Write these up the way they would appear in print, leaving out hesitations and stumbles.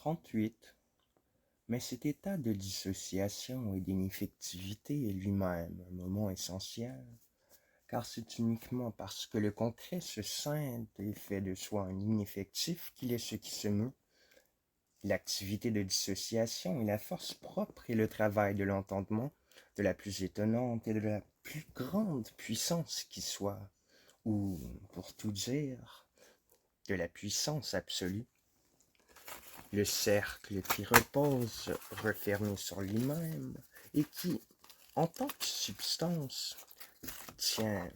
38. Mais cet état de dissociation et d'ineffectivité est lui-même un moment essentiel, car c'est uniquement parce que le concret se scinde et fait de soi un ineffectif qu'il est ce qui se meut. L'activité de dissociation est la force propre et le travail de l'entendement, de la plus étonnante et de la plus grande puissance qui soit, ou, pour tout dire, de la puissance absolue. Le cercle qui repose refermé sur lui-même et qui, en tant que substance, tient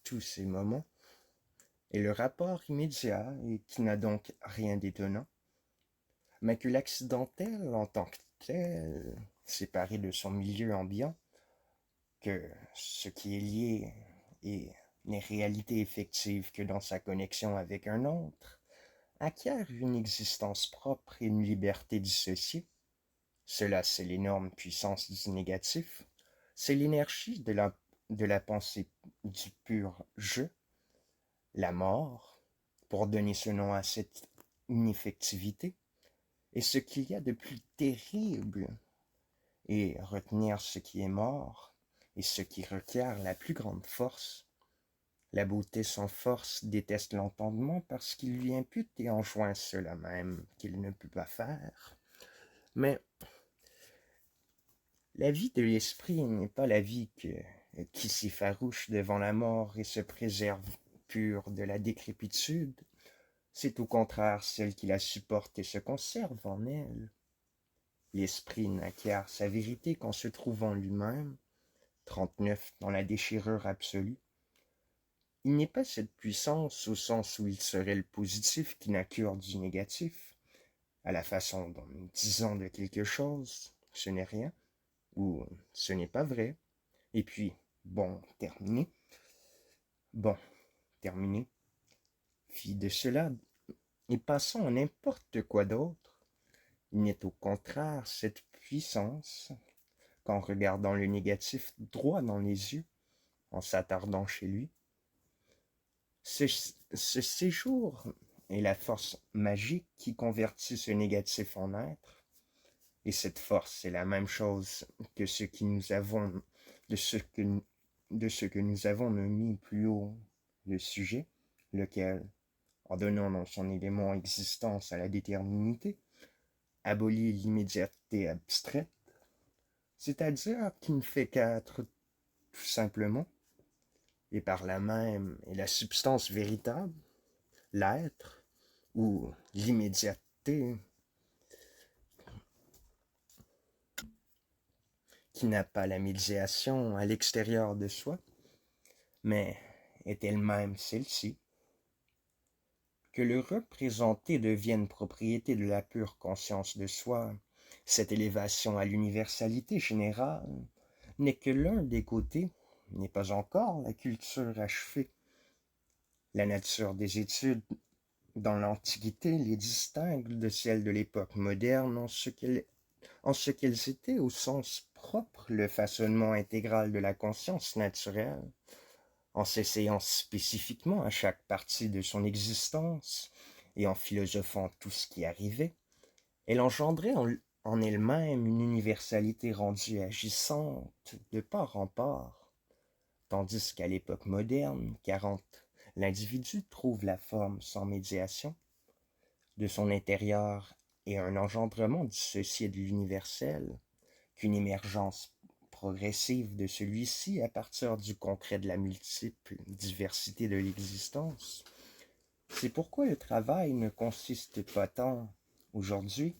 tous ces moments, et le rapport immédiat et qui n'a donc rien d'étonnant, mais que l'accidentel en tant que tel, séparé de son milieu ambiant, que ce qui est lié n'est réalité effective que dans sa connexion avec un autre, acquiert une existence propre et une liberté dissociée. Cela, c'est l'énorme puissance du négatif, c'est l'énergie de la pensée du pur je, la mort, pour donner ce nom à cette ineffectivité, et ce qu'il y a de plus terrible, et retenir ce qui est mort, et ce qui requiert la plus grande force. La beauté sans force déteste l'entendement parce qu'il lui impute et enjoint cela même qu'il ne peut pas faire. Mais la vie de l'esprit n'est pas la vie qui s'effarouche devant la mort et se préserve pure de la décrépitude. C'est au contraire celle qui la supporte et se conserve en elle. L'esprit n'acquiert sa vérité qu'en se trouvant lui-même, 39 dans la déchirure absolue. Il n'est pas cette puissance au sens où il serait le positif qui n'accure du négatif, à la façon dont nous disons de quelque chose, ce n'est rien, ou ce n'est pas vrai, et puis, bon, terminé. Bon, terminé. Fille de cela, et passons à n'importe quoi d'autre. Il n'est au contraire cette puissance qu'en regardant le négatif droit dans les yeux, en s'attardant chez lui, ce séjour est la force magique qui convertit ce négatif en être, et cette force est la même chose que ce que nous avons, de ce que nous avons nommé plus haut le sujet, lequel, en donnant dans son élément existence à la déterminité, abolit l'immédiateté abstraite, c'est-à-dire qui ne fait qu'être tout simplement, et par là même est la substance véritable, l'être, ou l'immédiateté, qui n'a pas la médiation à l'extérieur de soi, mais est elle-même celle-ci. Que le représenté devienne propriété de la pure conscience de soi, cette élévation à l'universalité générale, n'est que l'un des côtés, n'est pas encore la culture achevée. La nature des études dans l'Antiquité les distingue de celles de l'époque moderne en ce qu'elles étaient au sens propre le façonnement intégral de la conscience naturelle, en s'essayant spécifiquement à chaque partie de son existence et en philosophant tout ce qui arrivait. Elle engendrait en elle-même une universalité rendue agissante de part en part, tandis qu'à l'époque moderne, 40, l'individu trouve la forme sans médiation de son intérieur et un engendrement dissocié de l'universel, qu'une émergence progressive de celui-ci à partir du concret de la multiple diversité de l'existence. C'est pourquoi le travail ne consiste pas tant, aujourd'hui,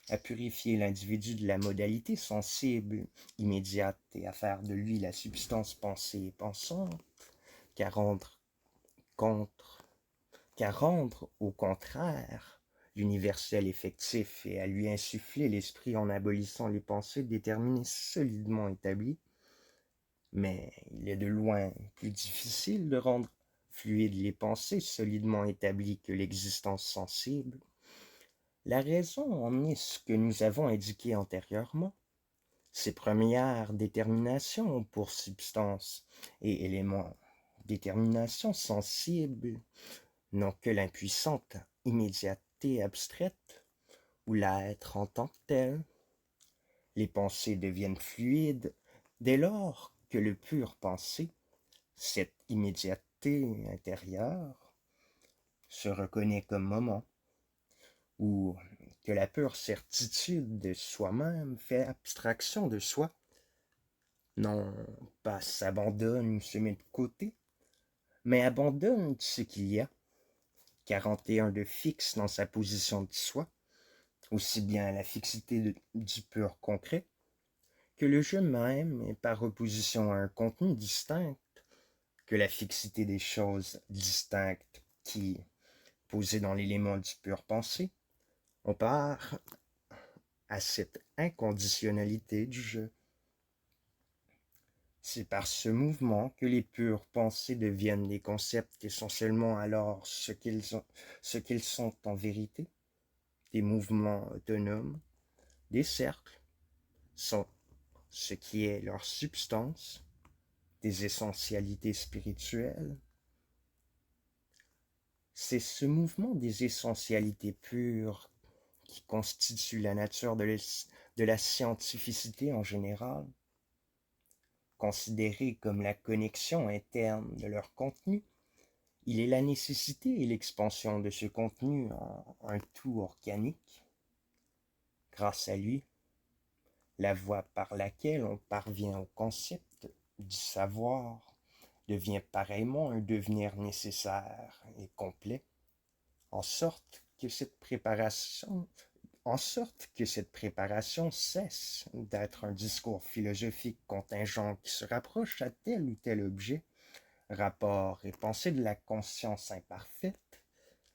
à purifier l'individu de la modalité sensible, immédiate, et à faire de lui la substance pensée et pensante, qu'à rendre au contraire l'universel effectif et à lui insuffler l'esprit en abolissant les pensées déterminées solidement établies. Mais il est de loin plus difficile de rendre fluides les pensées solidement établies que l'existence sensible. La raison en est ce que nous avons indiqué antérieurement. Ces premières déterminations pour substance et éléments détermination sensible, non que l'impuissante immédiateté abstraite, ou l'être en tant que tel. Les pensées deviennent fluides dès lors que le pur pensée, cette immédiateté intérieure, se reconnaît comme moment, ou que la pure certitude de soi-même fait abstraction de soi, non pas s'abandonne ou se met de côté, mais abandonne ce qu'il y a, 41 de fixe dans sa position de soi, aussi bien la fixité du pur concret, que le jeu même est par opposition à un contenu distinct, que la fixité des choses distinctes qui, posées dans l'élément du pur pensée, on part à cette inconditionnalité du jeu. C'est par ce mouvement que les pures pensées deviennent des concepts essentiellement alors ce qu'ils sont en vérité, des mouvements autonomes, des cercles, sont ce qui est leur substance, des essentialités spirituelles. C'est ce mouvement des essentialités pures qui constitue la nature de la scientificité en général, considérée comme la connexion interne de leur contenu. Il est la nécessité et l'expansion de ce contenu en un tout organique. Grâce à lui, la voie par laquelle on parvient au concept du savoir devient pareillement un devenir nécessaire et complet, en sorte que cette préparation cesse d'être un discours philosophique contingent qui se rapproche à tel ou tel objet, rapport et pensée de la conscience imparfaite,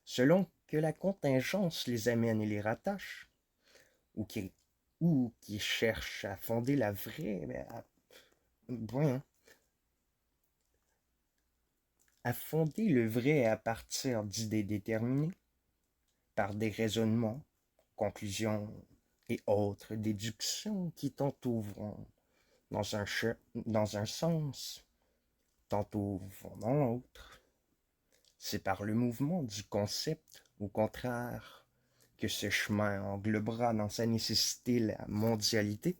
selon que la contingence les amène et les rattache, ou qui cherchent à fonder la vraie, à fonder le vrai à partir d'idées déterminées, par des raisonnements, conclusions et autres déductions qui tantôt vont dans un sens, tantôt vont dans l'autre. C'est par le mouvement du concept, au contraire, que ce chemin englobera dans sa nécessité la mondialité,